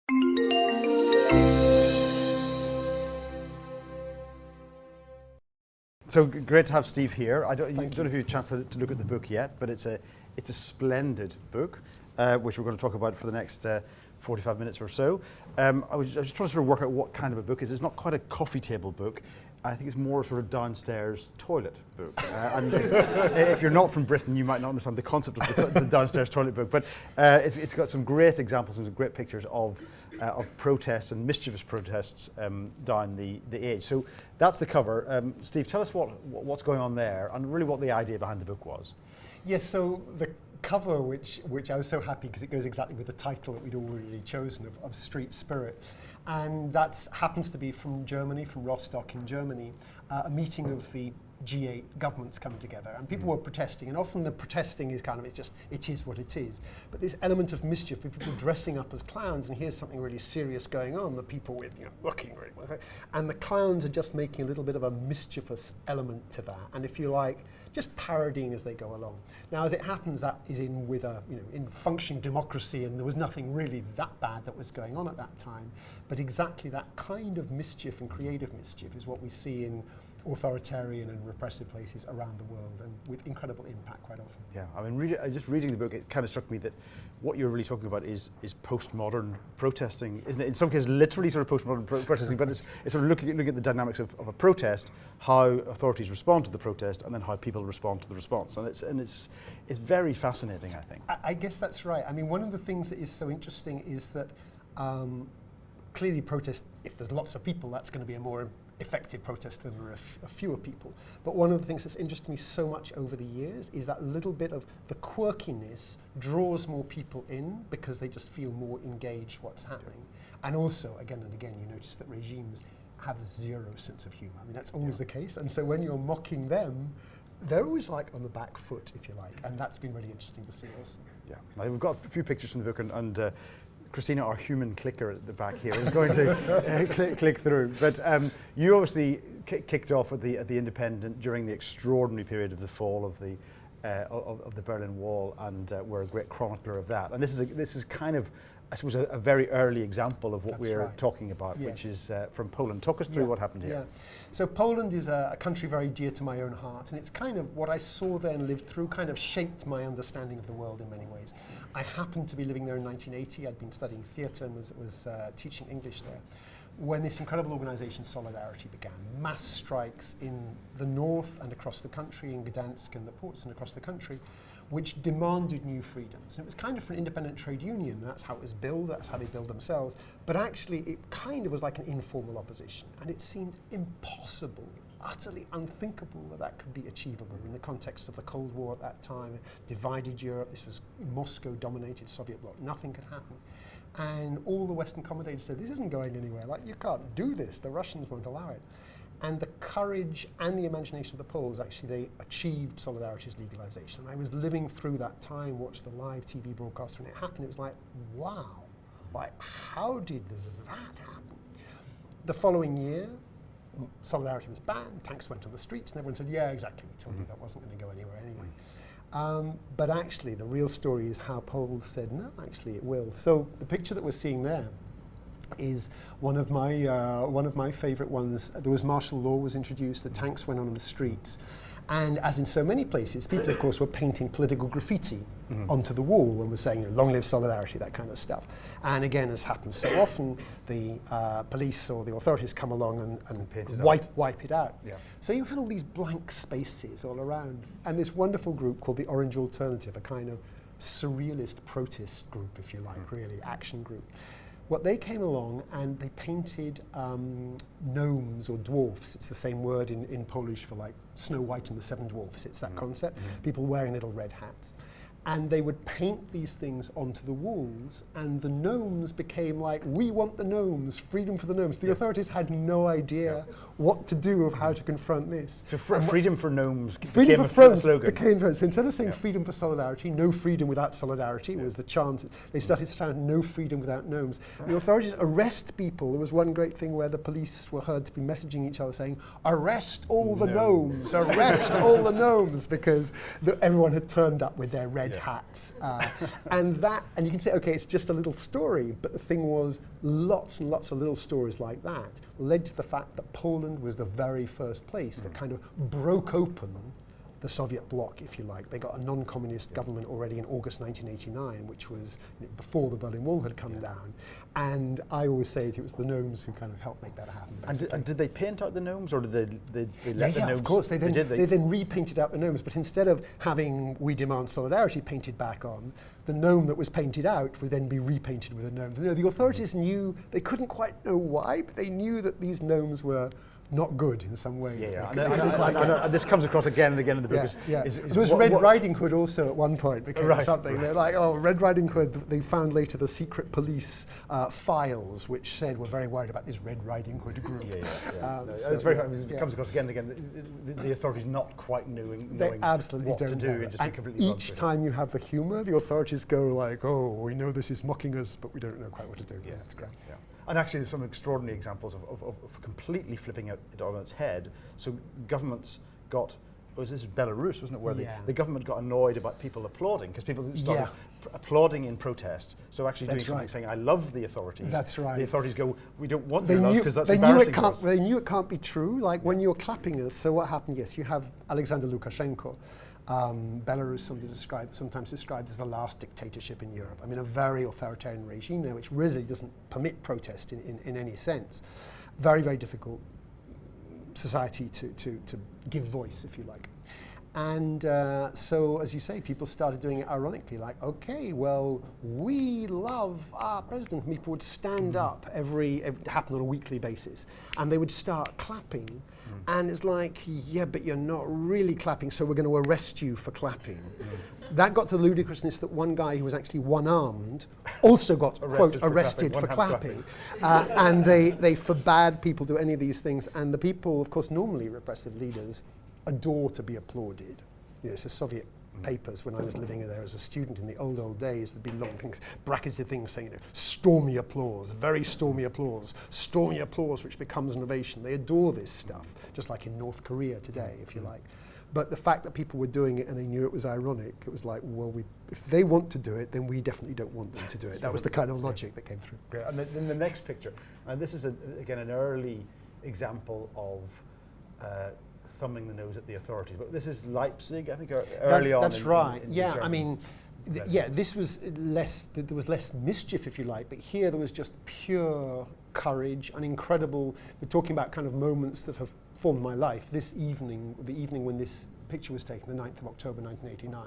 So great to have Steve here. I don't know if you've had a chance to look at the book yet, but it's a splendid book, which we're going to talk about for the next 45 minutes or so. I was just trying to sort of work out what kind of a book it is. It's not quite a coffee table book. I think it's more sort of downstairs toilet book. And if you're not from Britain, you might not understand the concept of the downstairs toilet book. But it's got some great examples and some great pictures of protests and mischievous protests down the age. So that's the cover. Steve, tell us what's going on there and really what the idea behind the book was. Yes, so the cover, which I was so happy because it goes exactly with the title that we'd already chosen of Street Spirit. And that happens to be from Germany, from Rostock in Germany, a meeting of the G8 governments coming together, and people were protesting, and often the protesting is kind of, it is what it is. But this element of mischief, people dressing up as clowns, and here's something really serious going on, the people with, looking really, and the clowns are just making a little bit of a mischievous element to that, and if you like, just parodying as they go along. Now, as it happens, that is in with a, in functioning democracy, and there was nothing really that bad that was going on at that time. But exactly that kind of mischief and creative mischief is what we see in authoritarian and repressive places around the world, and with incredible impact quite often. Yeah, I mean, just reading the book, it kind of struck me that what you're really talking about is postmodern protesting, isn't it? In some cases, literally sort of postmodern protesting, but it's sort of looking at the dynamics of a protest, how authorities respond to the protest, and then how people respond to the response, and it's very fascinating, I think. I guess that's right. I mean, one of the things that is so interesting is that clearly protest, if there's lots of people, that's going to be a more effective protest than there are fewer people. But one of the things that's interested me so much over the years is that little bit of the quirkiness draws more people in because they just feel more engaged what's happening. And also, again and again, you notice that regimes have zero sense of humor. I mean, that's always the case. And so when you're mocking them, they're always like on the back foot, if you like. And that's been really interesting to see also. Yeah, now, we've got a few pictures from the book, and Christina, our human clicker at the back here, is going to click through. But you obviously kicked off at the Independent during the extraordinary period of the fall of the Berlin Wall, and were a great chronicler of that. And this is kind of, I suppose, a very early example of what we're talking about, which is from Poland. Talk us through what happened here. Yeah. So Poland is a country very dear to my own heart, and it's kind of what I saw there and lived through kind of shaped my understanding of the world in many ways. I happened to be living there in 1980. I'd been studying theatre and was teaching English there when this incredible organisation Solidarity began. Mass strikes in the north and across the country, in Gdansk and the ports and across the country, which demanded new freedoms. And it was kind of for an independent trade union. That's how it was billed, that's how they billed themselves. But actually, it kind of was like an informal opposition. And it seemed impossible, utterly unthinkable that could be achievable in the context of the Cold War at that time, divided Europe. This was Moscow-dominated Soviet bloc. Nothing could happen. And all the Western commentators said, this isn't going anywhere. Like, you can't do this. The Russians won't allow it. And the courage and the imagination of the Poles, actually, they achieved Solidarity's legalization. And I was living through that time, watched the live TV broadcast when it happened. It was like, wow, like, how did that happen? The following year, Solidarity was banned, tanks went on the streets, and everyone said, yeah, exactly, we told you that wasn't going to go anywhere anyway. But actually, the real story is how Poles said, no, actually, it will. So the picture that we're seeing there is one of my favourite ones. There was martial law was introduced, the tanks went on the streets, and as in so many places, people of course were painting political graffiti onto the wall and were saying, long live Solidarity, that kind of stuff. And again, as happens so often, the police or the authorities come along and wipe it out. Yeah. So you had all these blank spaces all around, and this wonderful group called the Orange Alternative, a kind of surrealist protest group, if you like, really, action group. What they came along and they painted gnomes or dwarfs. It's the same word in Polish for like Snow White and the Seven Dwarfs. It's that concept. People wearing little red hats. And they would paint these things onto the walls, and the gnomes became like, we want the gnomes, freedom for the gnomes. The authorities had no idea what to do of how to confront this. So freedom for gnomes became a slogan. So instead of saying freedom for solidarity, no freedom without solidarity was the chant. They started saying no freedom without gnomes. The authorities arrest people. There was one great thing where the police were heard to be messaging each other saying, arrest all the gnomes, arrest all the gnomes, because everyone had turned up with their red hats. And you can say, okay, it's just a little story, but the thing was, lots and lots of little stories like that led to the fact that Poland was the very first place that kind of broke open the Soviet bloc, if you like. They got a non-communist government already in August 1989, which was before the Berlin Wall had come down. And I always say it was the gnomes who kind of helped make that happen. And did they paint out the gnomes, or did they let the gnomes? Of course. They then repainted out the gnomes, but instead of having "We Demand Solidarity" painted back on, the gnome that was painted out would then be repainted with a gnome. The authorities knew, they couldn't quite know why, but they knew that these gnomes were not good in some way. And this comes across again and again in the book. There was Red Riding Hood also at one point became something. Right. They're like, oh, Red Riding Hood, they found later the secret police files which said we're very worried about this Red Riding Hood group. It comes across again and again. The authorities not quite knowing absolutely what to do. And just completely each time you have the humour, the authorities go like, oh, we know this is mocking us, but we don't know quite what to do. Yeah, that's great. Yeah. And actually, there's some extraordinary examples of completely flipping it on its head. So governments got, this is Belarus, wasn't it, where the government got annoyed about people applauding, because people started applauding in protest. So actually doing something saying, I love the authorities. That's right. The authorities go, we don't want your love because that's embarrassing to us. They knew it can't be true. Like when you're clapping us, so what happened? Yes, you have Alexander Lukashenko. Belarus, sometimes described as the last dictatorship in Europe. I mean, a very authoritarian regime there, which really doesn't permit protest in any sense. Very, very difficult society to give voice, if you like. And so, as you say, people started doing it ironically, like, okay, well, we love our president. And people would stand up it happened on a weekly basis, and they would start clapping. And it's like, yeah, but you're not really clapping, so we're going to arrest you for clapping. That got to the ludicrousness that one guy who was actually one-armed also got, arrested for clapping. And they forbade people to do any of these things. And the people, of course, normally repressive leaders, adore to be applauded. So Soviet papers, when I was living there as a student in the old days, there'd be long things, bracketed things saying, stormy applause, very stormy applause, which becomes an ovation. They adore this stuff, just like in North Korea today, if you like. But the fact that people were doing it and they knew it was ironic, it was like, well, if they want to do it, then we definitely don't want them to do it. That was the kind of logic that came through. Great. And then the next picture, and this is, again, an early example of thumbing the nose at the authorities. But this is Leipzig, I think, early on. That's right. In yeah, I mean, this was less, there was less mischief, if you like, but here there was just pure courage and incredible, we're talking about kind of moments that have formed my life. This evening, the evening when this picture was taken, the 9th of October 1989,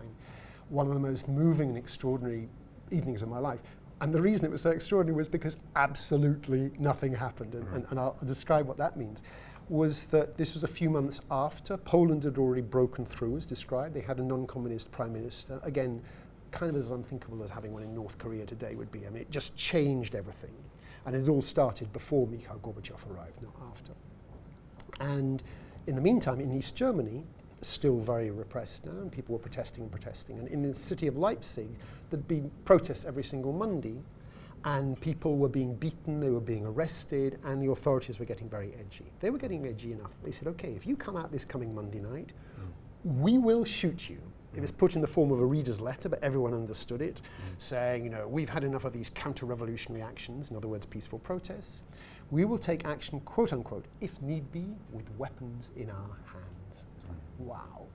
one of the most moving and extraordinary evenings of my life. And the reason it was so extraordinary was because absolutely nothing happened. And I'll describe what that means. Was that this was a few months after Poland had already broken through, as described. They had a non-communist prime minister. Again, kind of as unthinkable as having one in North Korea today would be. I mean, it just changed everything. And it all started before Mikhail Gorbachev arrived, not after. And in the meantime, in East Germany, still very repressed now, and people were protesting and protesting. And in the city of Leipzig, there'd be protests every single Monday, and people were being beaten, they were being arrested, and the authorities were getting very edgy. They were getting edgy enough. They said, okay, if you come out this coming Monday night, we will shoot you. It was put in the form of a reader's letter, but everyone understood it, saying, we've had enough of these counter-revolutionary actions, in other words, peaceful protests. We will take action, quote unquote, if need be, with weapons in our hands. It's like, wow.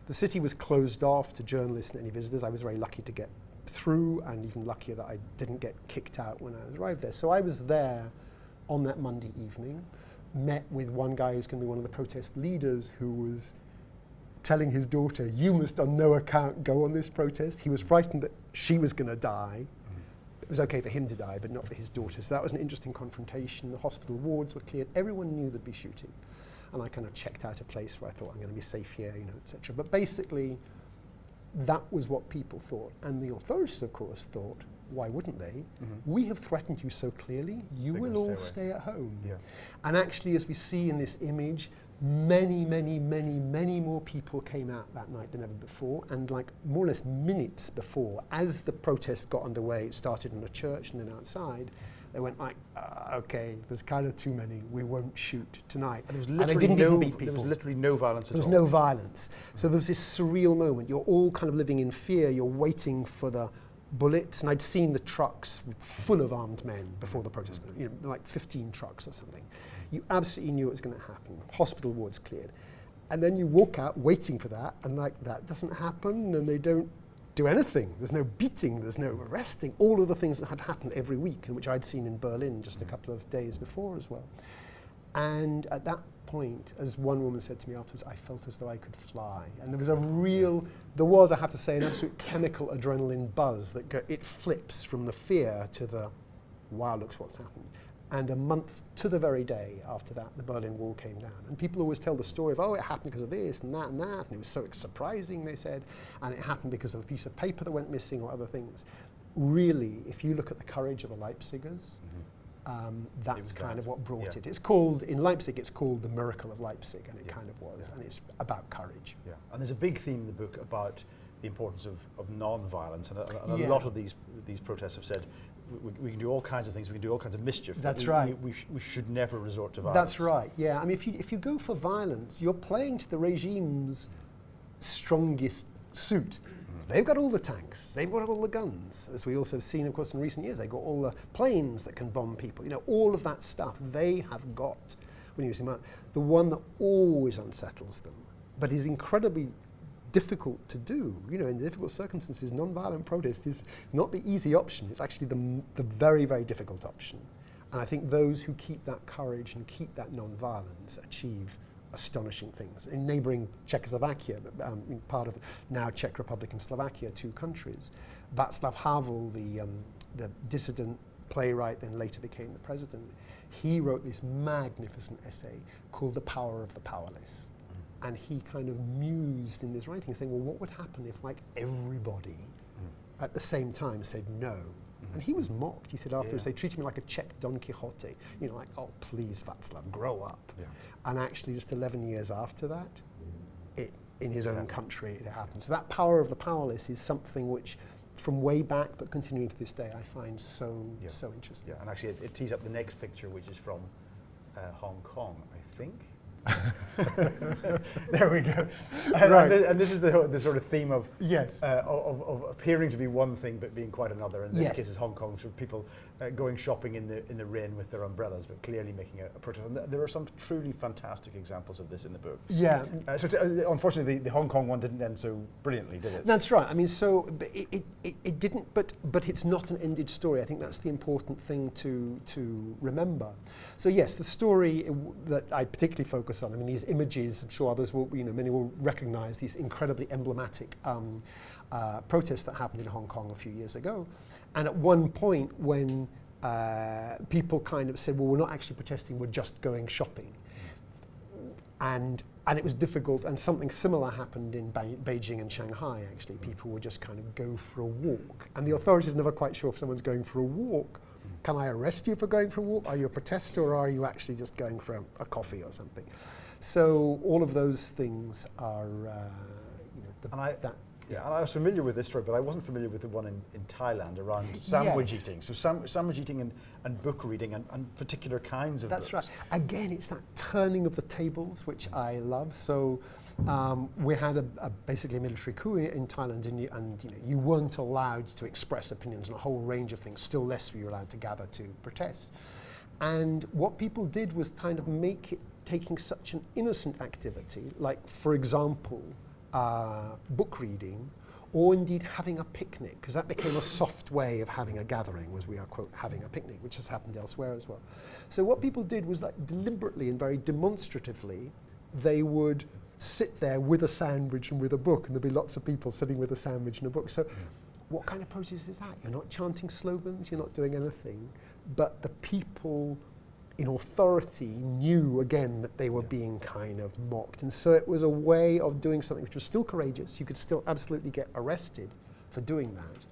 The city was closed off to journalists and any visitors. I was very lucky to get through, and even luckier that I didn't get kicked out when I arrived there. So I was there on that Monday evening, met with one guy who's going to be one of the protest leaders, who was telling his daughter, you must on no account go on this protest. He was frightened that she was going to die. It was okay for him to die, but not for his daughter. So that was an interesting confrontation. The hospital wards were cleared. Everyone knew there'd be shooting. And I kind of checked out a place where I thought, I'm going to be safe here, etc. But basically, that was what people thought. And the authorities, of course, thought, why wouldn't they? We have threatened you so clearly, you will all stay at home. Yeah. And actually, as we see in this image, many, many, many, many more people came out that night than ever before. And like more or less minutes before, as the protest got underway, it started in a church and then outside, They went like, okay, there's kind of too many. We won't shoot tonight. And and they didn't even beat people. There was literally no violence at all. There was no violence. So there was this surreal moment. You're all kind of living in fear. You're waiting for the bullets. And I'd seen the trucks full of armed men before the protest, like 15 trucks or something. You absolutely knew it was going to happen. Hospital wards cleared. And then you walk out waiting for that, and like that doesn't happen, and they don't do anything. There's no beating, there's no arresting, all of the things that had happened every week, and which I'd seen in Berlin just a couple of days before as well. And at that point, as one woman said to me afterwards, I felt as though I could fly. And there was, I have to say, an absolute chemical adrenaline buzz that it flips from the fear to the, wow, look what's happened. And a month to the very day after that, the Berlin Wall came down. And people always tell the story of, oh, it happened because of this and that and that, and it was so surprising, they said, and it happened because of a piece of paper that went missing or other things. Really, if you look at the courage of the Leipzigers, that's kind of what brought it. It's called, in Leipzig, it's called The Miracle of Leipzig, and it kind of was, and it's about courage. Yeah, and there's a big theme in the book about the importance of non-violence, and a lot of these protests have said, we can do all kinds of things, we can do all kinds of mischief. That's right. We should never resort to violence. That's right, yeah. I mean, if you go for violence, you're playing to the regime's strongest suit. They've got all the tanks, they've got all the guns, as we also have seen, of course, in recent years. They've got all the planes that can bomb people. All of that stuff they have got. When you see the one that always unsettles them, but is incredibly difficult to do, in difficult circumstances, non-violent protest is not the easy option. It's actually the very, very difficult option. And I think those who keep that courage and keep that non-violence achieve astonishing things. In neighbouring Czechoslovakia, part of now Czech Republic and Slovakia, two countries, Václav Havel, the dissident playwright, then later became the president, he wrote this magnificent essay called The Power of the Powerless. And he kind of mused in this writing, saying, well, what would happen if everybody at the same time said no? And he was mocked. He said afterwards, they treated me like a Czech Don Quixote. Like, oh, please, Václav, grow up. Yeah. And actually, just 11 years after that, in his own country, it happened. So that power of the powerless is something which, from way back, but continuing to this day, I find so interesting. Yeah, and actually, it tees up the next picture, which is from Hong Kong, I think. There we go. Right. And this is the sort of theme of yes of appearing to be one thing but being quite another. In this case, is Hong Kong, sort of people going shopping in the rain with their umbrellas, but clearly making a protest. And there are some truly fantastic examples of this in the book. Yeah. Unfortunately, the Hong Kong one didn't end so brilliantly, did it? That's right. I mean, so it didn't. But it's not an ended story. I think that's the important thing to remember. So yes, the story that I particularly focus on. I mean, these images, I'm sure others will, many will recognize these incredibly emblematic protests that happened in Hong Kong a few years ago. And at one point when people kind of said, well, we're not actually protesting, we're just going shopping. And it was difficult, and something similar happened in Beijing and Shanghai, actually. People would just kind of go for a walk. And the authorities are never quite sure if someone's going for a walk. Can I arrest you for going for a walk? Are you a protester, or are you actually just going for a coffee or something? So all of those things are, and I was familiar with this story, but I wasn't familiar with the one in Thailand around sandwich eating. So sandwich eating and book reading and particular kinds of books. That's right. Again, it's that turning of the tables, which I love. So we had basically a military coup in Thailand, and you weren't allowed to express opinions on a whole range of things, still less were you allowed to gather to protest. And what people did was kind of make it, taking such an innocent activity, like, for example, book reading, or indeed having a picnic, because that became a soft way of having a gathering, was we are, quote, having a picnic, which has happened elsewhere as well. So what people did was, like, deliberately and very demonstratively, they would sit there with a sandwich and with a book, and there'd be lots of people sitting with a sandwich and a book. So what kind of protest is that? You're not chanting slogans, you're not doing anything, but the people in authority knew again that they were being kind of mocked. And so it was a way of doing something which was still courageous. You could still absolutely get arrested for doing that,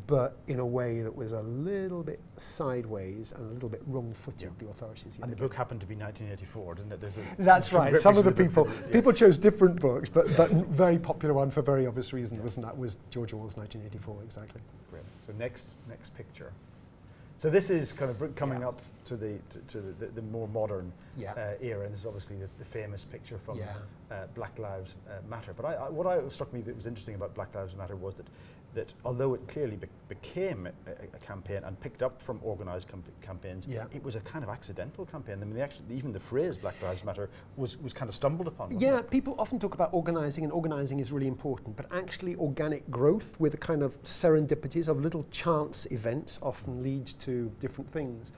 but in a way that was a little bit sideways and a little bit wrong-footed, the authorities. And the book happened to be 1984, didn't it? That's right. Some of the people chose different books, but very popular one for very obvious reasons was George Orwell's 1984, exactly. Great. So next picture. So this is kind of coming up to the more modern era, and this is obviously the famous picture from Black Lives Matter. But what struck me that was interesting about Black Lives Matter was that although it clearly became a campaign and picked up from organised campaigns, it was a kind of accidental campaign. I mean, even the phrase Black Lives Matter was kind of stumbled upon. Yeah, people often talk about organising, and organising is really important, but actually organic growth with a kind of serendipities of little chance events often lead to different things.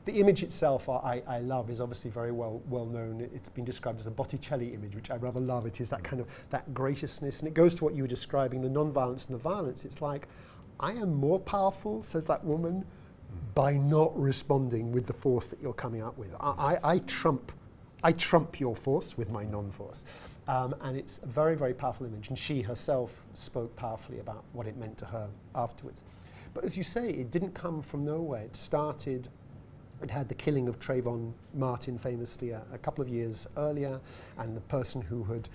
The image itself I love is obviously very well known. It's been described as a Botticelli image, which I rather love. It is that kind of that graciousness, and it goes to what you were describing, the non-violence and the violence. It's like, I am more powerful, says that woman, by not responding with the force that you're coming up with. I trump your force with my non-force. And it's a very, very powerful image, and she herself spoke powerfully about what it meant to her afterwards. But as you say, it didn't come from nowhere. It had the killing of Trayvon Martin famously a couple of years earlier, and the person who had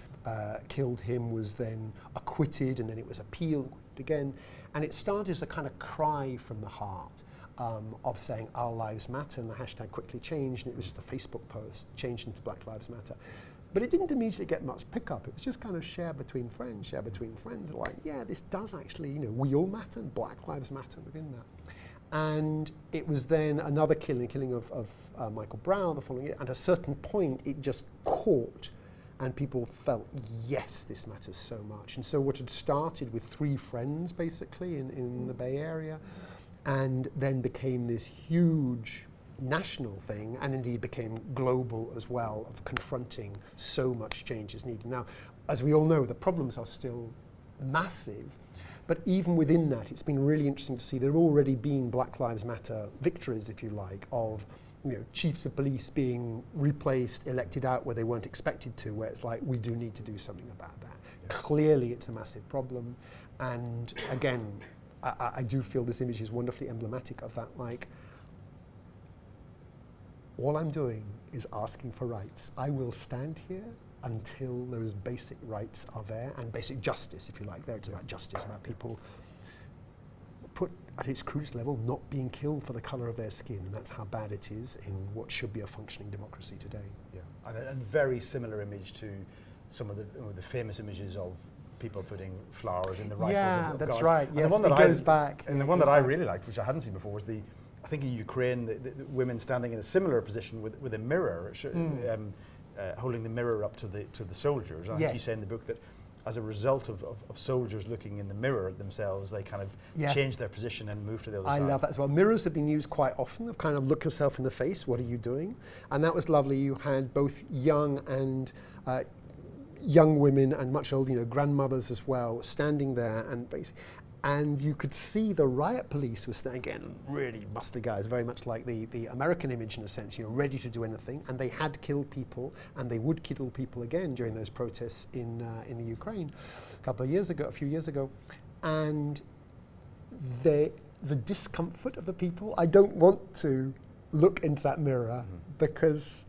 killed him was then acquitted, and then it was appealed again. And it started as a kind of cry from the heart of saying our lives matter, and the hashtag quickly changed, and it was just a Facebook post, changed into Black Lives Matter. But it didn't immediately get much pickup. It was just kind of share between friends. Like, yeah, this does actually, we all matter, and Black Lives Matter within that. And it was then another killing of Michael Brown the following year. At a certain point, it just caught, and people felt, yes, this matters so much. And so what had started with 3 friends, basically, in the Bay Area, and then became this huge national thing, and indeed became global as well, of confronting so much change is needed. Now, as we all know, the problems are still massive. But even within that, it's been really interesting to see there have already been Black Lives Matter victories, if you like, of chiefs of police being replaced, elected out where they weren't expected to, where it's like, we do need to do something about that. Yeah. Clearly, it's a massive problem. And again, I do feel this image is wonderfully emblematic of that. Like, all I'm doing is asking for rights. I will stand here until those basic rights are there, and basic justice, if you like. There it's about justice, about people put at its crudest level not being killed for the colour of their skin, and that's how bad it is in what should be a functioning democracy today. Yeah, and a very similar image to some of the famous images of people putting flowers in the rifles of that's guards. right. And yes, the one it that goes back. And the one that I really liked, which I hadn't seen before, was I think in Ukraine, the women standing in a similar position with a mirror, holding the mirror up to the soldiers. And I think you say in the book that as a result of soldiers looking in the mirror at themselves, they kind of change their position and move to the other side. I love that as well. Mirrors have been used quite often, of kind of look yourself in the face, what are you doing? And that was lovely. You had both young and young women and much older, grandmothers as well, standing there, and you could see the riot police was there, again, really muscly guys, very much like the American image in a sense, ready to do anything, and they had killed people, and they would kill people again during those protests in the Ukraine a few years ago, and the discomfort of the people. I don't want to look into that mirror because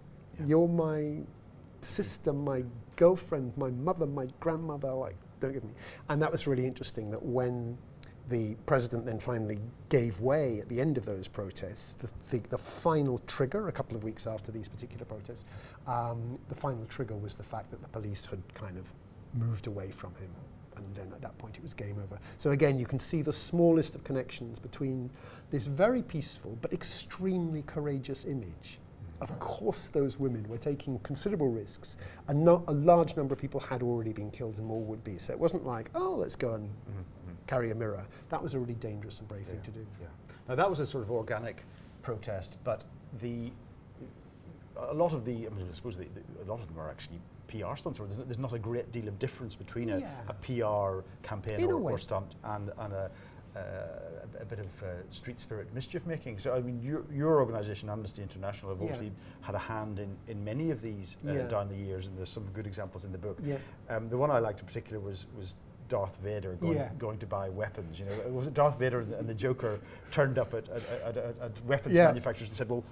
you're my sister, my girlfriend, my mother, my grandmother, like, don't give me. And that was really interesting, that when the president then finally gave way at the end of those protests, the final trigger, a couple of weeks after these particular protests, the final trigger was the fact that the police had kind of moved away from him. And then at that point it was game over. So again, you can see the smallest of connections between this very peaceful but extremely courageous image. Of course those women were taking considerable risks, and a large number of people had already been killed and more would be. So it wasn't like, oh, let's go and carry a mirror. That was a really dangerous and brave thing to do. Yeah. Now that was a sort of organic protest, but a lot of them are actually PR stunts, or there's not a great deal of difference between a PR campaign or stunt and a bit of street spirit mischief making. So I mean, your organisation, Amnesty International, have obviously had a hand in many of these down the years, and there's some good examples in the book. The one I liked in particular was Darth Vader going to buy weapons. Was it Darth Vader and the Joker turned up at weapons manufacturers and said, well,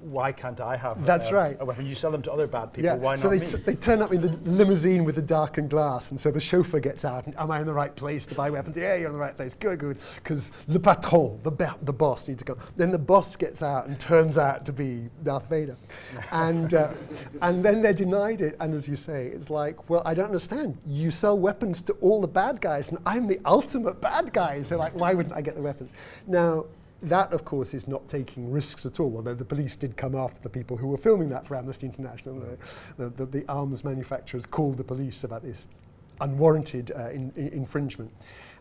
why can't I have That's right. a weapon? You sell them to other bad people, why so not me? they turn up in the limousine with the darkened glass, and so the chauffeur gets out, and am I in the right place to buy weapons? Yeah, you're in the right place. Good, because le patron, the boss, needs to go. Then the boss gets out and turns out to be Darth Vader. And then they're denied it, and as you say, it's like, well, I don't understand. You sell weapons to all the bad guys, and I'm the ultimate bad guy, so like, why wouldn't I get the weapons? Now, that, of course, is not taking risks at all, although the police did come after the people who were filming that for Amnesty International. The arms manufacturers called the police about this unwarranted infringement.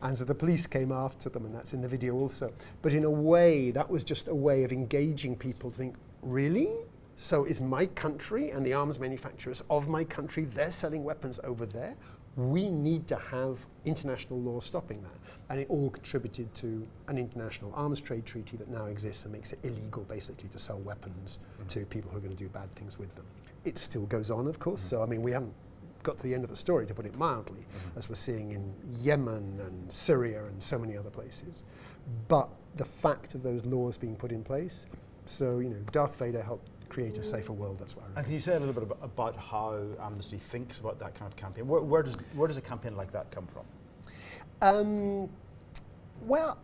And so the police came after them, and that's in the video also. But in a way, that was just a way of engaging people to think, really? So is my country and the arms manufacturers of my country, they're selling weapons over there? We need to have international law stopping that. And it all contributed to an international arms trade treaty that now exists and makes it illegal, basically, to sell weapons to people who are going to do bad things with them. It still goes on, of course. So, I mean, we haven't got to the end of the story, to put it mildly, as we're seeing in Yemen and Syria and so many other places. But the fact of those laws being put in place, so, you know, Darth Vader helped create a safer world, that's what I reckon. And can you say a little bit about how Amnesty thinks about that kind of campaign? Where does a campaign like that come from? Well,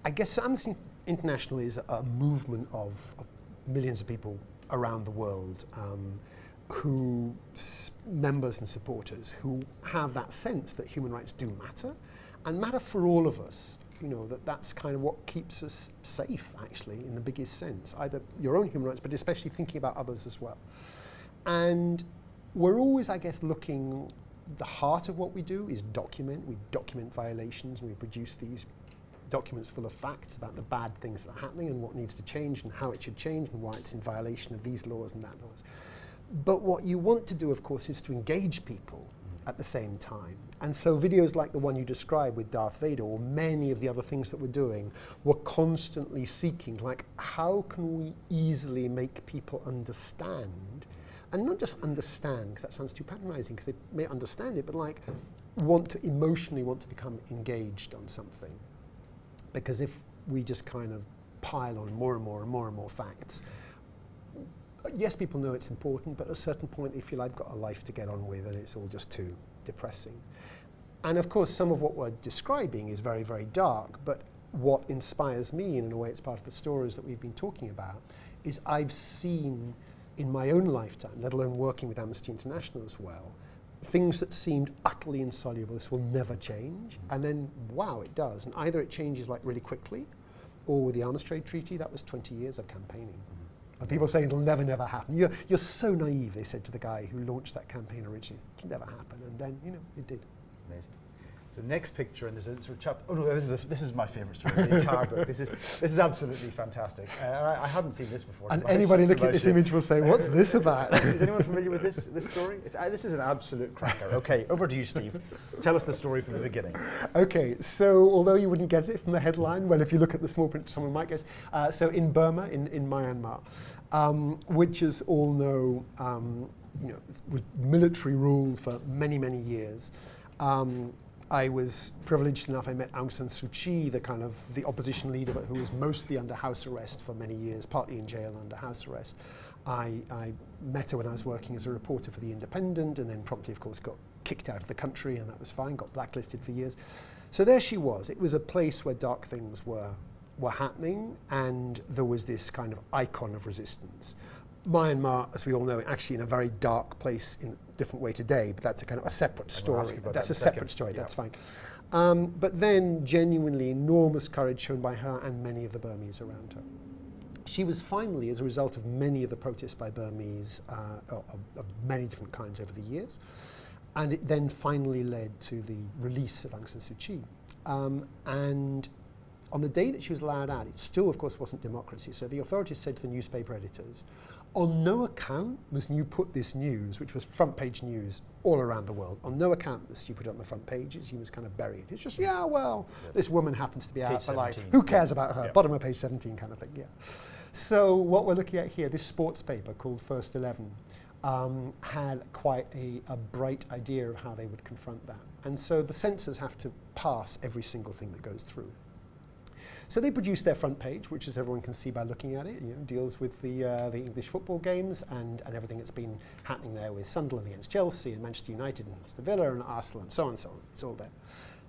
I guess Amnesty International is a movement of millions of people around the world who, members and supporters, who have that sense that human rights do matter, and matter for all of us. You know, that's kind of what keeps us safe, actually, in the biggest sense. Either your own human rights, but especially thinking about others as well. And we're always, I guess, looking, the heart of what we do is document. We document violations, and we produce these documents full of facts about the bad things that are happening and what needs to change and how it should change and why it's in violation of these laws and that laws. But what you want to do, of course, is to engage people at the same time. And so videos like the one you described with Darth Vader, or many of the other things that we're doing, we're constantly seeking, like, how can we easily make people understand, and not just understand, because that sounds too patronizing, because they may understand it, but like, emotionally want to become engaged on something. Because if we just kind of pile on more and more and more and more facts, yes, people know it's important, but at a certain point they feel I've got a life to get on with and it's all just too depressing. And of course, some of what we're describing is very, very dark, but what inspires me, and in a way it's part of the stories that we've been talking about, is I've seen in my own lifetime, let alone working with Amnesty International as well, things that seemed utterly insoluble, this will never change, and then, wow, it does. And either it changes like really quickly, or with the Arms Trade Treaty, that was 20 years of campaigning. And people saying it'll never, never happen. You're so naive, they said to the guy who launched that campaign originally. It'll never happen. And then, you know, it did. Amazing. So next picture, and there's a sort of chap. Oh no, this is my favourite story. The entire book. This is absolutely fantastic. I hadn't seen this before. And anybody looking at this image will say, "What's this about?" Is anyone familiar with this story? This is an absolute cracker. Okay, over to you, Steve. Tell us the story from the beginning. Okay, so although you wouldn't get it from the headline, well, if you look at the small print, someone might guess. So in Burma, in Myanmar, which, as all know, you know, was military ruled for many, many years. I was privileged enough, I met Aung San Suu Kyi, the opposition leader, but who was mostly under house arrest for many years, partly in jail under house arrest. I met her when I was working as a reporter for The Independent, and then promptly, of course, got kicked out of the country, and that was fine, got blacklisted for years. So there she was. It was a place where dark things were happening, and there was this kind of icon of resistance. Myanmar, as we all know, actually in a very dark place in a different way today, but that's a kind of a separate story. That's a separate story, that's fine. But then genuinely enormous courage shown by her and many of the Burmese around her. She was finally, as a result of many of the protests by Burmese of many different kinds over the years, and it then finally led to the release of Aung San Suu Kyi. And on the day that she was allowed out, it still, of course, wasn't democracy. So the authorities said to the newspaper editors, on no account must you put this news, which was front page news all around the world, on no account must you put it on the front pages. You must kind of bury it. It's just, yeah, well, this woman happens to be out, but like, who cares about her? Bottom of page 17 kind of thing, yeah. So what we're looking at here, this sports paper called First 11, had quite a bright idea of how they would confront that. And so the censors have to pass every single thing that goes through. So they produced their front page, which, as everyone can see by looking at it, deals with the English football games and everything that's been happening there with Sunderland against Chelsea and Manchester United and Aston Villa and Arsenal and so on and so on. It's all there.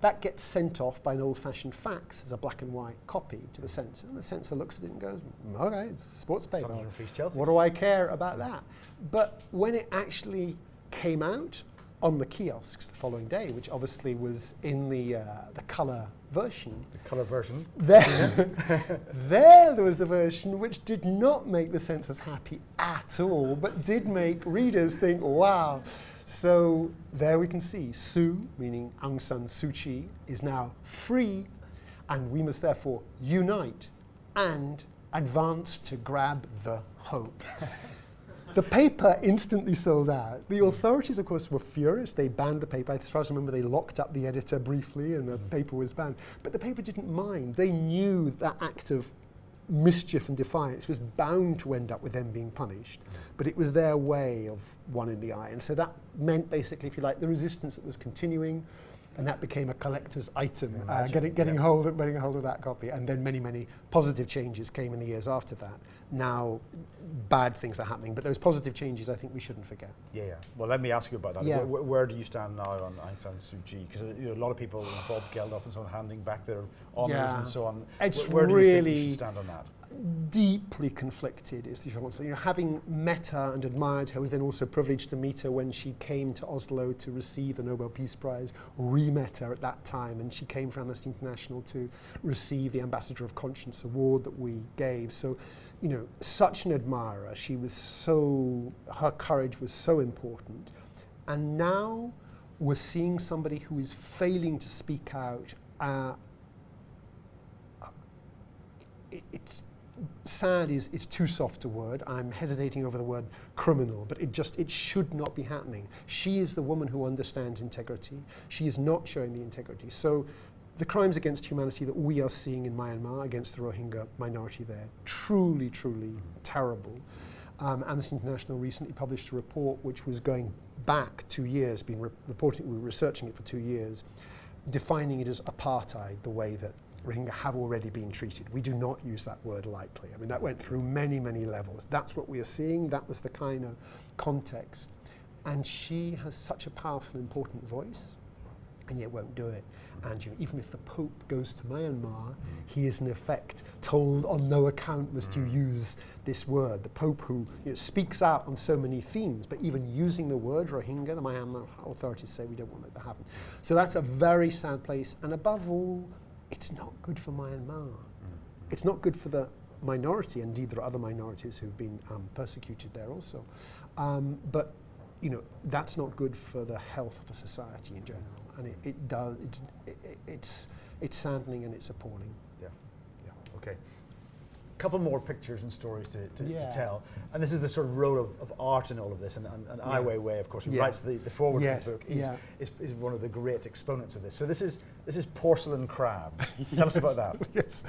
That gets sent off by an old-fashioned fax as a black and white copy to the censor, and the censor looks at it and goes, okay, it's sports paper. What do I care about that? But when it actually came out on the kiosks the following day, which obviously was in the colour version. The colour version. There was the version which did not make the censors happy at all, but did make readers think, wow. So there we can see Suu, meaning Aung San Suu Kyi, is now free, and we must therefore unite and advance to grab the hope. The paper instantly sold out. The authorities, of course, were furious. They banned the paper. As far as I remember, they locked up the editor briefly and the paper was banned. But the paper didn't mind. They knew that act of mischief and defiance was bound to end up with them being punished. But it was their way of one in the eye. And so that meant, basically, if you like, the resistance that was continuing. And that became a collector's item, getting hold of that copy. And then many, many positive changes came in the years after that. Now, bad things are happening, but those positive changes, I think we shouldn't forget. Yeah. Well, let me ask you about that. Yeah. Where do you stand now on Aung San Suu Kyi? Because a lot of people, Bob Geldof and so on, handing back their honours and so on. It's where do really you think you should stand on that? Deeply conflicted is the short answer. Having met her and admired her, I was then also privileged to meet her when she came to Oslo to receive the Nobel Peace Prize. Re-met her at that time, and she came from Amnesty International to receive the Ambassador of Conscience award that we gave. So, such an admirer. She was her courage was so important. And now we're seeing somebody who is failing to speak out. It's sad is too soft a word. I'm hesitating over the word criminal, but it should not be happening. She is the woman who understands integrity. She is not showing the integrity. So the crimes against humanity that we are seeing in Myanmar against the Rohingya minority there, truly, truly terrible. Amnesty International recently published a report which was going back 2 years, we were researching it for 2 years, defining it as apartheid, the way that Rohingya have already been treated. We do not use that word lightly. I mean, that went through many, many levels. That's what we are seeing. That was the kind of context. And she has such a powerful, important voice, and yet won't do it. And even if the Pope goes to Myanmar, he is in effect told on no account must you use this word. The Pope who speaks out on so many themes, but even using the word Rohingya, the Myanmar authorities say we don't want that to happen. So that's a very sad place. And above all, it's not good for Myanmar. It's not good for the minority. Indeed, there are other minorities who've been persecuted there also. But that's not good for the health of a society in general. And it's saddening and it's appalling. Yeah. Okay. Couple more pictures and stories to tell. And this is the sort of role of art in all of this. And Ai Weiwei, of course, who writes the foreword for the book, is one of the great exponents of this. So this is porcelain crabs. Tell us about that. Yes,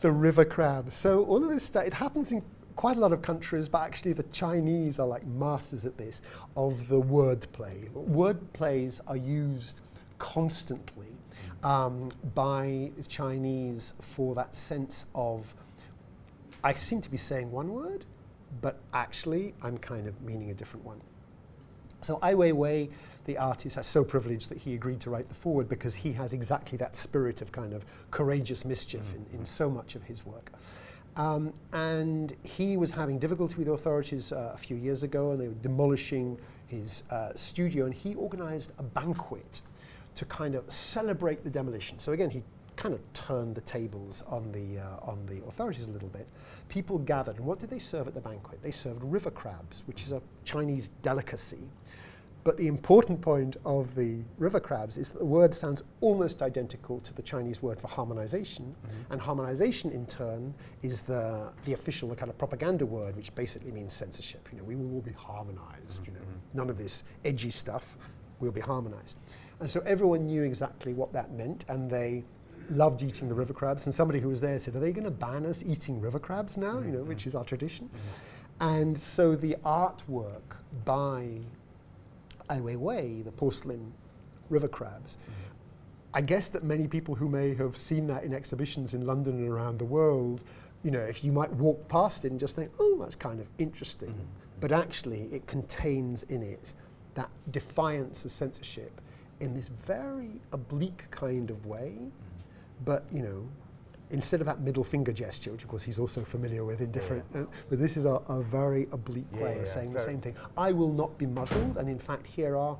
the river crab. So all of this stuff, it happens in quite a lot of countries, but actually the Chinese are like masters at this, of the wordplay. Wordplays are used constantly by Chinese for that sense of, I seem to be saying one word, but actually I'm kind of meaning a different one. So Ai Weiwei, the artist, is so privileged that he agreed to write the foreword because he has exactly that spirit of kind of courageous mischief in so much of his work. And he was having difficulty with the authorities a few years ago, and they were demolishing his studio, and he organized a banquet to kind of celebrate the demolition. So again, he kind of turned the tables on the authorities a little bit. People gathered, and what did they serve at the banquet? They served river crabs, which is a Chinese delicacy. But the important point of the river crabs is that the word sounds almost identical to the Chinese word for harmonization, and harmonization in turn is the official, the kind of propaganda word, which basically means censorship. We will all be harmonized. None of this edgy stuff. We'll be harmonized. And so everyone knew exactly what that meant, and they loved eating the river crabs. And somebody who was there said, "Are they going to ban us eating river crabs now?" Which is our tradition. And so the artwork by Ai Weiwei, the porcelain river crabs, I guess that many people who may have seen that in exhibitions in London and around the world, if you might walk past it and just think, oh, that's kind of interesting. But actually, it contains in it that defiance of censorship in this very oblique kind of way. But, instead of that middle finger gesture, which of course he's also familiar with in different, but this is a very oblique way of saying the same thing. I will not be muzzled, and in fact here are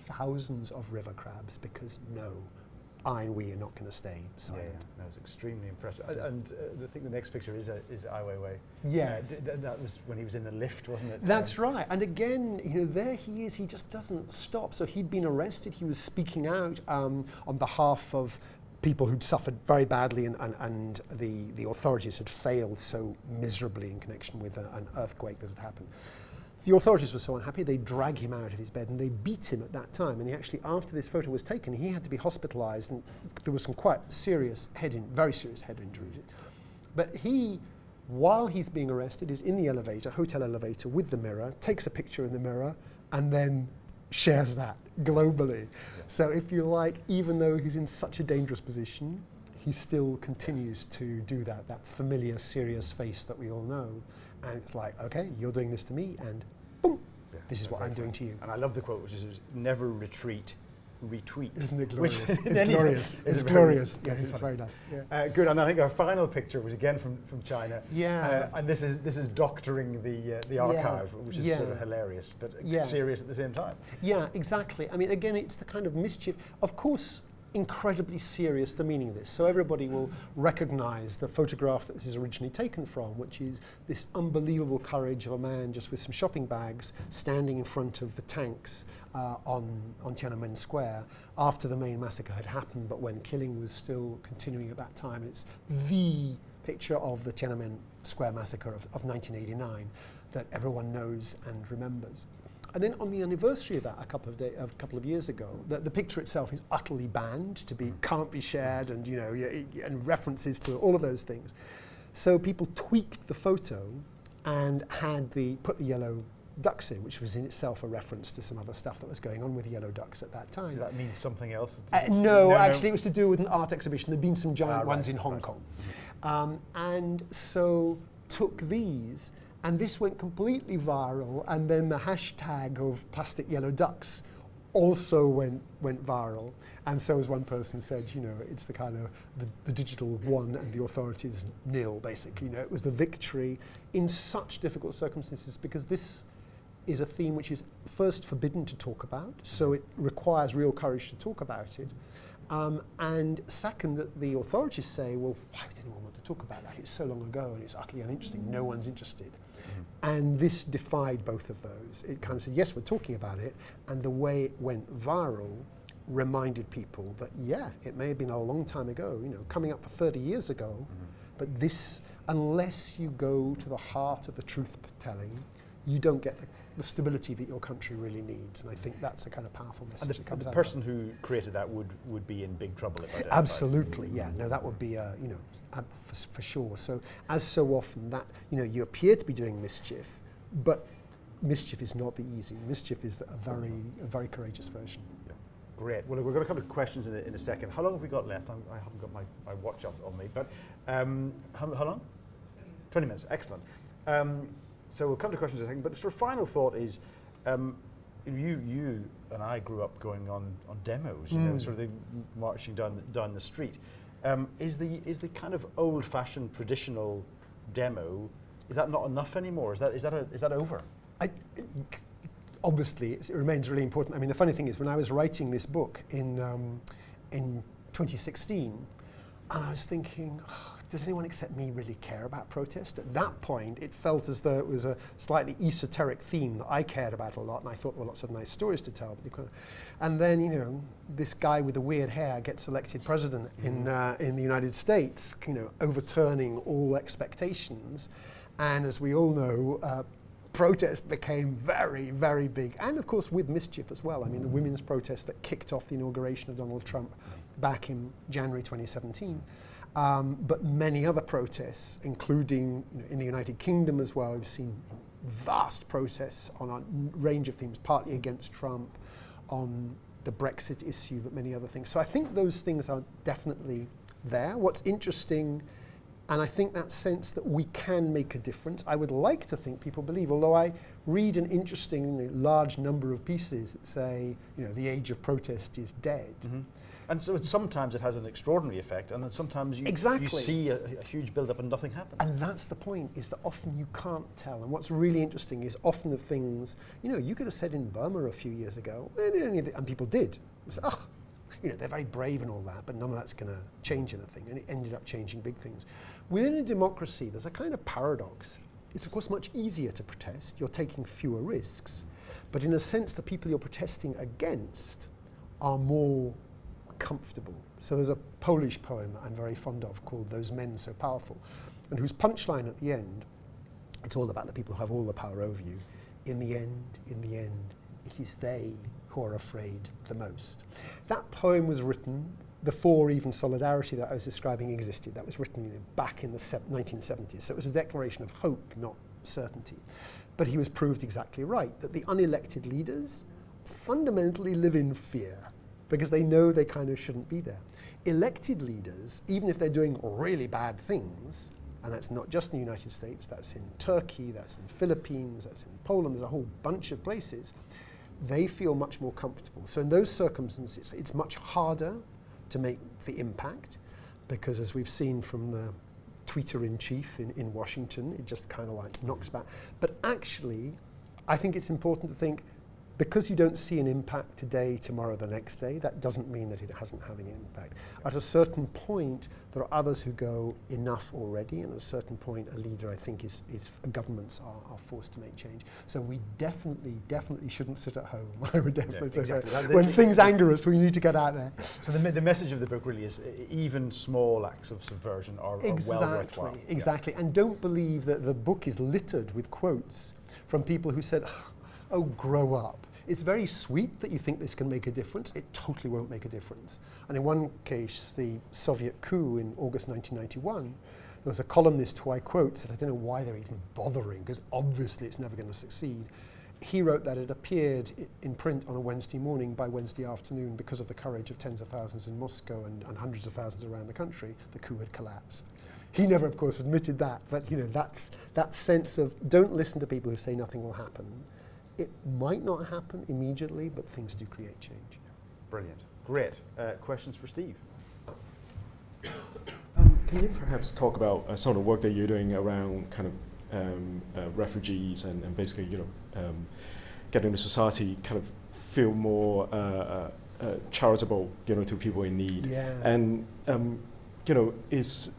thousands of river crabs because no, I and we are not going to stay silent. No, it's extremely impressive. And I think the next picture is Ai Weiwei. Yeah, that was when he was in the lift, wasn't it? That's right. And again, there he is. He just doesn't stop. So he'd been arrested. He was speaking out on behalf of people who'd suffered very badly, and the authorities had failed so miserably in connection with an earthquake that had happened. The authorities were so unhappy, they dragged him out of his bed and they beat him at that time. And he actually, after this photo was taken, he had to be hospitalized, and there was some quite serious very serious head injuries. But he, while he's being arrested, is in the elevator, hotel elevator, with the mirror, takes a picture in the mirror, and then shares that globally. Yeah. So if you like, even though he's in such a dangerous position, he still continues to do that familiar, serious face that we all know. And it's like, okay, you're doing this to me, and boom, this is what I'm doing to you. And I love the quote, which is, never retreat, retweet. Isn't it glorious? It's glorious. It's glorious. Yes, it's very nice. Yeah. Good, and I think our final picture was again from China. Yeah. And this is doctoring the archive, which is sort of hilarious, but serious at the same time. Yeah, exactly. I mean, again, it's the kind of mischief. Of course, incredibly serious, the meaning of this. So everybody will recognize the photograph that this is originally taken from, which is this unbelievable courage of a man just with some shopping bags standing in front of the tanks on Tiananmen Square after the main massacre had happened, but when killing was still continuing at that time. It's the picture of the Tiananmen Square massacre of 1989 that everyone knows and remembers. And then on the anniversary of that, a couple of years ago, the picture itself is utterly banned, can't be shared, and and references to all of those things. So people tweaked the photo and put the yellow ducks in, which was in itself a reference to some other stuff that was going on with yellow ducks at that time. That means something else? No, actually, it was to do with an art exhibition. There'd been some giant ones in Hong Kong, and so took these. And this went completely viral, and then the hashtag of plastic yellow ducks also went viral. And so, as one person said, it's the kind of the digital one and the authorities nil, basically. It was the victory in such difficult circumstances, because this is a theme which is first forbidden to talk about, so it requires real courage to talk about it. And second, that the authorities say, well, why would anyone want to talk about that? It's so long ago and it's utterly uninteresting. No one's interested. And this defied both of those. It kind of said, yes, we're talking about it. And the way it went viral reminded people that, it may have been a long time ago, coming up for 30 years ago. But this, unless you go to the heart of the truth telling, you don't get the stability that your country really needs. And I think that's a kind of powerful message that comes out. And the person who created that would be in big trouble if I did. Absolutely, No, that would be, for sure. So, as so often that, you appear to be doing mischief, but mischief is not the easy. Mischief is a very courageous version. Yeah. Great. Well, we're going to come to questions in a second. How long have we got left? I haven't got my watch up on me, but how long? 20 minutes. Excellent. So we'll come to questions in a second, but sort of final thought is, you and I grew up going on demos, sort of marching down the street. Is the kind of old-fashioned traditional demo, is that not enough anymore? Is that over? Obviously, it remains really important. I mean, the funny thing is, when I was writing this book in 2016, and I was thinking, does anyone except me really care about protest? At that point, it felt as though it was a slightly esoteric theme that I cared about a lot, and I thought there were lots of nice stories to tell. And then, this guy with the weird hair gets elected president in the United States, overturning all expectations. And as we all know, protest became very, very big. And of course, with mischief as well. I mean, the women's protest that kicked off the inauguration of Donald Trump back in January 2017. But many other protests, including in the United Kingdom as well. We've seen vast protests on a range of themes, partly against Trump, on the Brexit issue, but many other things. So I think those things are definitely there. What's interesting, and I think that sense that we can make a difference, I would like to think people believe, although I read an interestingly large number of pieces that say, the age of protest is dead. Mm-hmm. And so sometimes it has an extraordinary effect, and then sometimes you see a huge build-up and nothing happens. And that's the point, is that often you can't tell. And what's really interesting is often the things, you could have said in Burma a few years ago, and people did. Say, they're very brave and all that, but none of that's going to change anything. And it ended up changing big things. Within a democracy, there's a kind of paradox. It's, of course, much easier to protest. You're taking fewer risks. But in a sense, the people you're protesting against are more comfortable. So there's a Polish poem that I'm very fond of called Those Men So Powerful, and whose punchline at the end, it's all about the people who have all the power over you. In the end, it is they who are afraid the most. That poem was written before even solidarity that I was describing existed. That was written back in the 1970s. So it was a declaration of hope, not certainty. But he was proved exactly right, that the unelected leaders fundamentally live in fear, because they know they kind of shouldn't be there. Elected leaders, even if they're doing really bad things, and that's not just in the United States, that's in Turkey, that's in Philippines, that's in Poland, there's a whole bunch of places, they feel much more comfortable. So in those circumstances, it's much harder to make the impact, because as we've seen from the tweeter-in-chief in Washington, it just kind of like knocks back. But actually, I think it's important to think, because you don't see an impact today, tomorrow, the next day, that doesn't mean that it hasn't having an impact. At a certain point, there are others who go enough already, and at a certain point, a leader, I think, governments are forced to make change. So we definitely shouldn't sit at home. I would definitely say exactly. that. When things anger us, we need to get out there. So the message of the book really is even small acts of subversion are well worthwhile. Exactly, and don't believe that the book is littered with quotes from people who said, oh, grow up. It's very sweet that you think this can make a difference. It totally won't make a difference. And in one case, the Soviet coup in August 1991, there was a columnist who I quote said, I don't know why they're even bothering, because obviously it's never going to succeed. He wrote that it appeared in print on a Wednesday morning. By Wednesday afternoon, because of the courage of tens of thousands in Moscow and hundreds of thousands around the country, the coup had collapsed. He never, of course, admitted that, but that's that sense of don't listen to people who say nothing will happen. It might not happen immediately, but things do create change. Brilliant. Great. Questions for Steve? Can you perhaps talk about some of the work that you're doing around kind of refugees and basically, getting the society kind of feel more charitable, to people in need. Yeah. And, is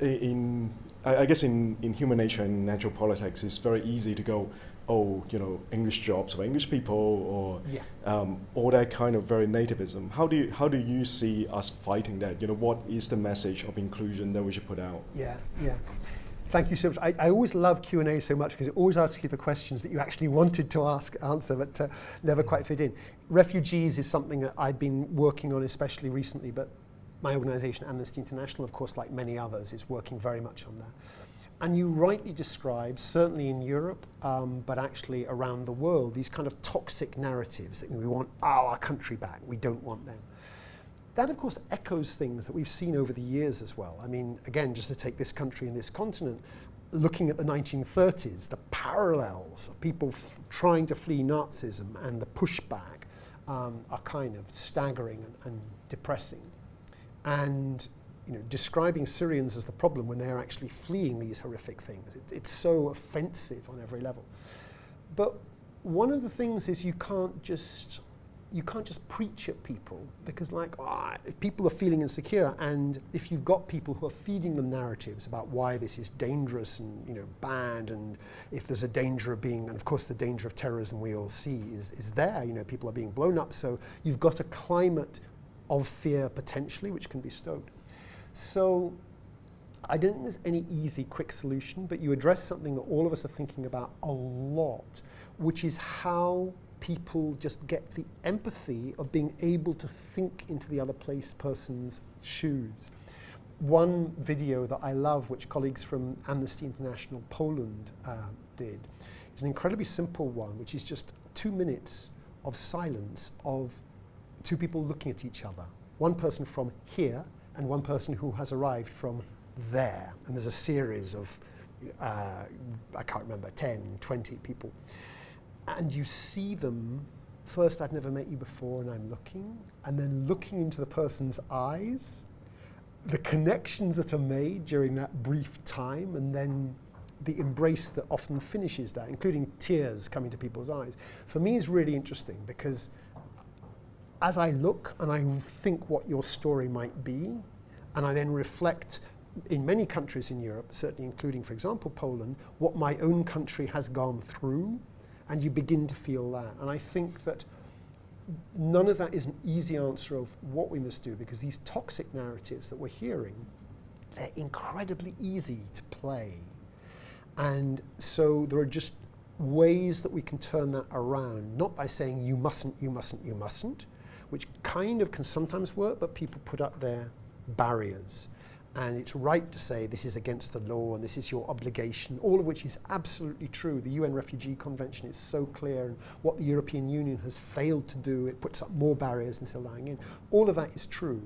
I guess in human nature and natural politics, it's very easy to go, English jobs or English people or all that kind of very nativism. How do you see us fighting that? What is the message of inclusion that we should put out? Yeah. Thank you so much. I always love Q&A so much because it always asks you the questions that you actually wanted to answer, but never quite fit in. Refugees is something that I've been working on, especially recently, but my organisation, Amnesty International, of course, like many others, is working very much on that. And you rightly describe, certainly in Europe, but actually around the world, these kind of toxic narratives that we want our country back, we don't want them. That, of course, echoes things that we've seen over the years as well. I mean, again, just to take this country and this continent, looking at the 1930s, the parallels of people trying to flee Nazism and the pushback are kind of staggering and depressing. And describing Syrians as the problem when they're actually fleeing these horrific things. It's so offensive on every level. But one of the things is you can't just preach at people, because if people are feeling insecure, and if you've got people who are feeding them narratives about why this is dangerous and bad, and if there's a danger of being, and of course the danger of terrorism we all see is there, people are being blown up, so you've got a climate of fear potentially which can be stoked. So I don't think there's any easy, quick solution, but you address something that all of us are thinking about a lot, which is how people just get the empathy of being able to think into the other person's shoes. One video that I love, which colleagues from Amnesty International Poland did, is an incredibly simple one, which is just 2 minutes of silence of two people looking at each other. One person from here and one person who has arrived from there. And there's a series of, I can't remember, 10, 20 people. And you see them, first, I've never met you before and I'm looking, and then looking into the person's eyes, the connections that are made during that brief time, and then the embrace that often finishes that, including tears coming to people's eyes, for me is really interesting, because as I look and I think what your story might be, and I then reflect in many countries in Europe, certainly including, for example, Poland, what my own country has gone through, and you begin to feel that. And I think that none of that is an easy answer of what we must do, because these toxic narratives that we're hearing, they're incredibly easy to play. And so there are just ways that we can turn that around, not by saying you mustn't, you mustn't, you mustn't, which kind of can sometimes work, but people put up their barriers. And it's right to say this is against the law and this is your obligation, all of which is absolutely true. The UN Refugee Convention is so clear, and what the European Union has failed to do, it puts up more barriers instead of allowing in. All of that is true,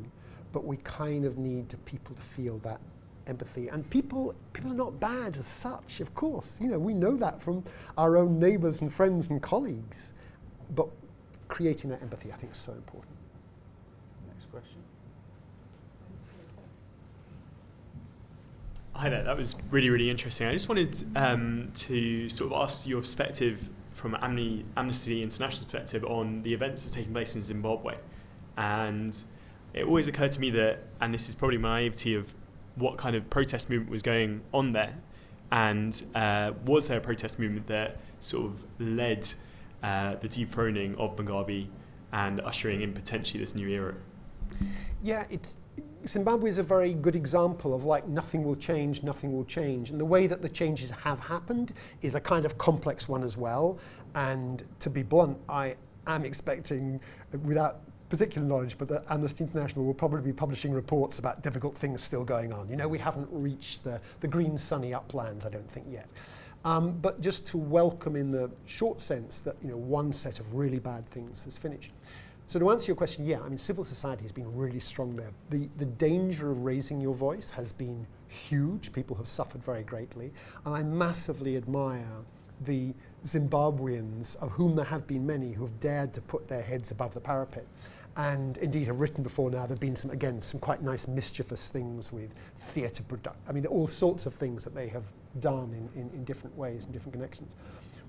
but we kind of need people to feel that empathy. And people are not bad as such, of course. You know, we know that from our own neighbours and friends and colleagues. But creating that empathy, I think, is so important. Next question. Hi there, that was really, really interesting. I just wanted to sort of ask your perspective from Amnesty International's perspective on the events that's taking place in Zimbabwe. And it always occurred to me that, and this is probably my naivety of what kind of protest movement was going on there, and was there a protest movement that sort of led the dethroning of Mugabe and ushering in potentially this new era? Yeah, Zimbabwe is a very good example of like nothing will change. And the way that the changes have happened is a kind of complex one as well. And to be blunt, I am expecting, without particular knowledge, but that Amnesty International will probably be publishing reports about difficult things still going on. You know, we haven't reached the green sunny uplands, I don't think, yet. But just to welcome in the short sense that, you know, one set of really bad things has finished. So to answer your question, yeah, I mean, civil society has been really strong there. The danger of raising your voice has been huge. People have suffered very greatly. And I massively admire the Zimbabweans, of whom there have been many, who have dared to put their heads above the parapet. And indeed have written before now. There have been some quite nice mischievous things with theatre production. I mean, all sorts of things that they have done in different ways and different connections.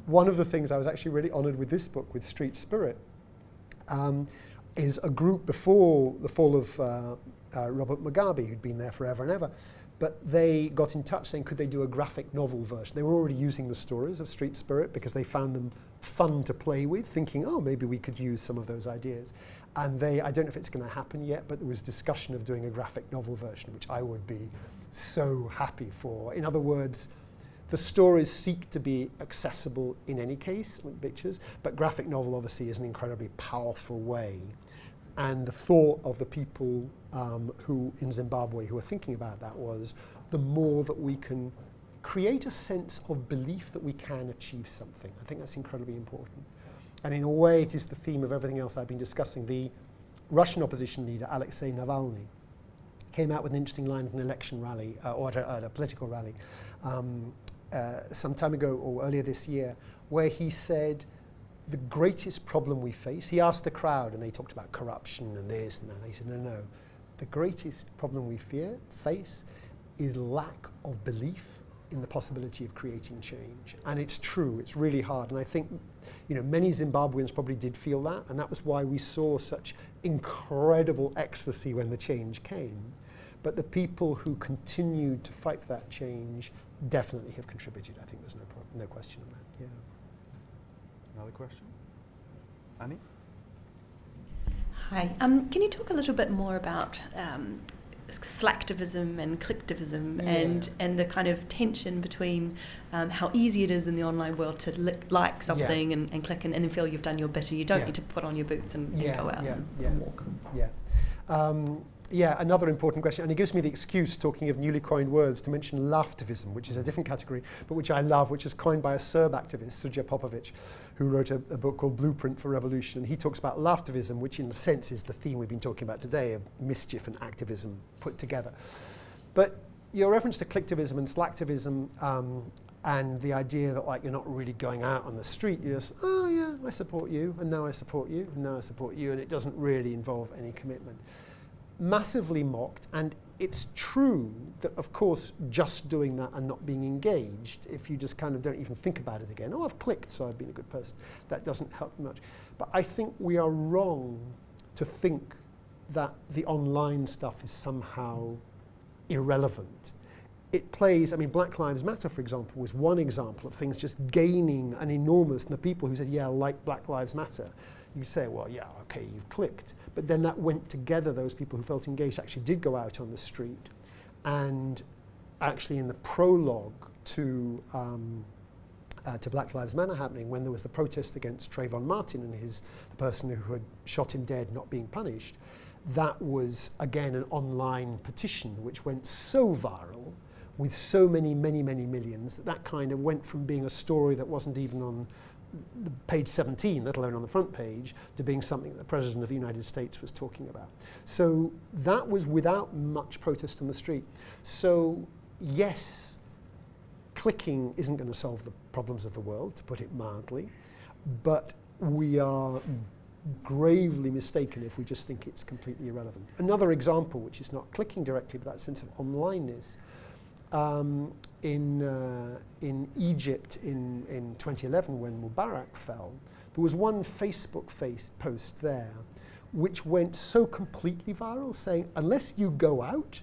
One of the things I was actually really honoured with this book, with Street Spirit, is a group before the fall of Robert Mugabe, who'd been there forever and ever, but they got in touch saying, could they do a graphic novel version? They were already using the stories of Street Spirit because they found them fun to play with, thinking, oh, maybe we could use some of those ideas. And I don't know if it's going to happen yet, but there was discussion of doing a graphic novel version, which I would be so happy for. In other words, the stories seek to be accessible in any case, with pictures, but graphic novel obviously is an incredibly powerful way. And the thought of the people who in Zimbabwe who are thinking about that was, the more that we can create a sense of belief that we can achieve something. I think that's incredibly important. And in a way, it is the theme of everything else I've been discussing. The Russian opposition leader, Alexei Navalny, came out with an interesting line at an election rally, or at a political rally, some time ago, or earlier this year, where he said, the greatest problem we face, he asked the crowd, and they talked about corruption and this and that, and he said, no, the greatest problem we face is lack of belief in the possibility of creating change. And it's true, it's really hard. And I think, you know, many Zimbabweans probably did feel that, and that was why we saw such incredible ecstasy when the change came. But the people who continued to fight for that change definitely have contributed. I think there's no question on that. Yeah. Another question? Annie? Hi. Can you talk a little bit more about slacktivism and clicktivism, and the kind of tension between how easy it is in the online world to like something and click and then feel you've done your bit and you don't need to put on your boots and go out and walk? Yeah. Yeah, another important question, and it gives me the excuse, talking of newly coined words, to mention laughtivism, which is a different category, but which I love, which is coined by a Serb activist, Srđan Popović, who wrote a book called Blueprint for Revolution. He talks about laughtivism, which in a sense is the theme we've been talking about today, of mischief and activism put together. But your reference to clicktivism and slacktivism, and the idea that like you're not really going out on the street, you're just, oh yeah, I support you, and now I support you, and now I support you, and it doesn't really involve any commitment. Massively mocked, and it's true that of course just doing that and not being engaged, if you just kind of don't even think about it again, oh I've clicked so I've been a good person, that doesn't help you much. But I think we are wrong to think that the online stuff is somehow irrelevant. It plays, I mean, Black Lives Matter, for example, was one example of things just gaining an enormous, and the people who said, yeah, like Black Lives Matter, you say, well, yeah, okay, you've clicked. But then that went together, those people who felt engaged actually did go out on the street. And actually in the prologue to Black Lives Matter happening, when there was the protest against Trayvon Martin and the person who had shot him dead not being punished, that was, again, an online petition which went so viral with so many millions that kind of went from being a story that wasn't even on page 17, let alone on the front page, to being something that the President of the United States was talking about. So that was without much protest on the street. So yes, clicking isn't going to solve the problems of the world, to put it mildly, but we are gravely mistaken if we just think it's completely irrelevant. Another example, which is not clicking directly, but that sense of onlineness, in Egypt in 2011 when Mubarak fell, there was one Facebook post there which went so completely viral, saying, unless you go out,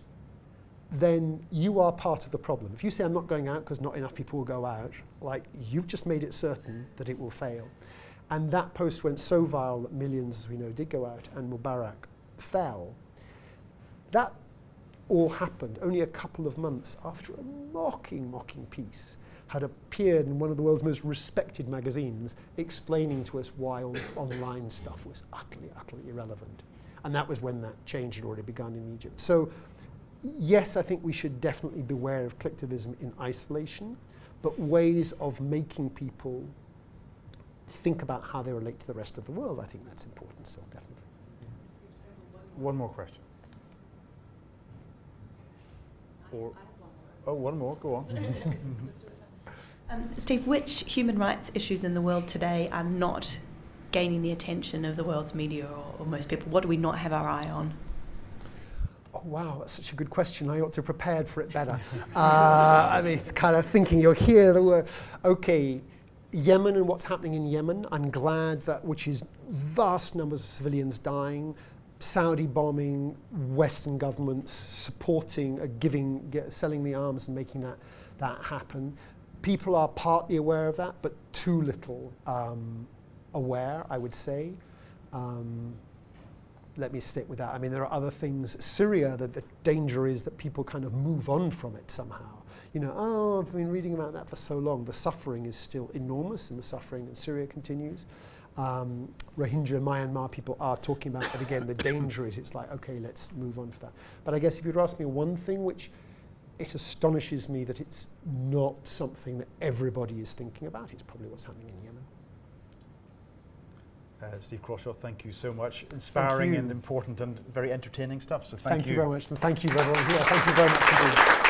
then you are part of the problem. If you say I'm not going out because not enough people will go out, like you've just made it certain that it will fail. And that post went so viral that millions, as we know, did go out, and Mubarak fell. That all happened only a couple of months after a mocking piece had appeared in one of the world's most respected magazines explaining to us why all this online stuff was utterly irrelevant. And that was when that change had already begun in Egypt. So yes, I think we should definitely beware of clicktivism in isolation, but ways of making people think about how they relate to the rest of the world, I think that's important still, definitely. Yeah. One more question. Or, oh, one more, go on. Steve, which human rights issues in the world today are not gaining the attention of the world's media or most people? What do we not have our eye on? Oh, wow, that's such a good question. I ought to have prepared for it better. I mean, kind of thinking you're here, okay, Yemen and what's happening in Yemen, I'm glad that, which is vast numbers of civilians dying, Saudi bombing, Western governments supporting, selling the arms and making that happen. People are partly aware of that, but too little aware, I would say. Let me stick with that. I mean, there are other things. Syria, the danger is that people kind of move on from it somehow. You know, oh, I've been reading about that for so long. The suffering is still enormous, and the suffering in Syria continues. Rohingya and Myanmar people are talking about it again. The danger is it's like, okay, let's move on for that. But I guess if you'd ask me one thing, which it astonishes me that it's not something that everybody is thinking about, it's probably what's happening in Yemen. Steve Crawshaw, thank you so much. Inspiring and important and very entertaining stuff. So thank you. Thank you very much. And thank you everyone here. Thank you very much indeed.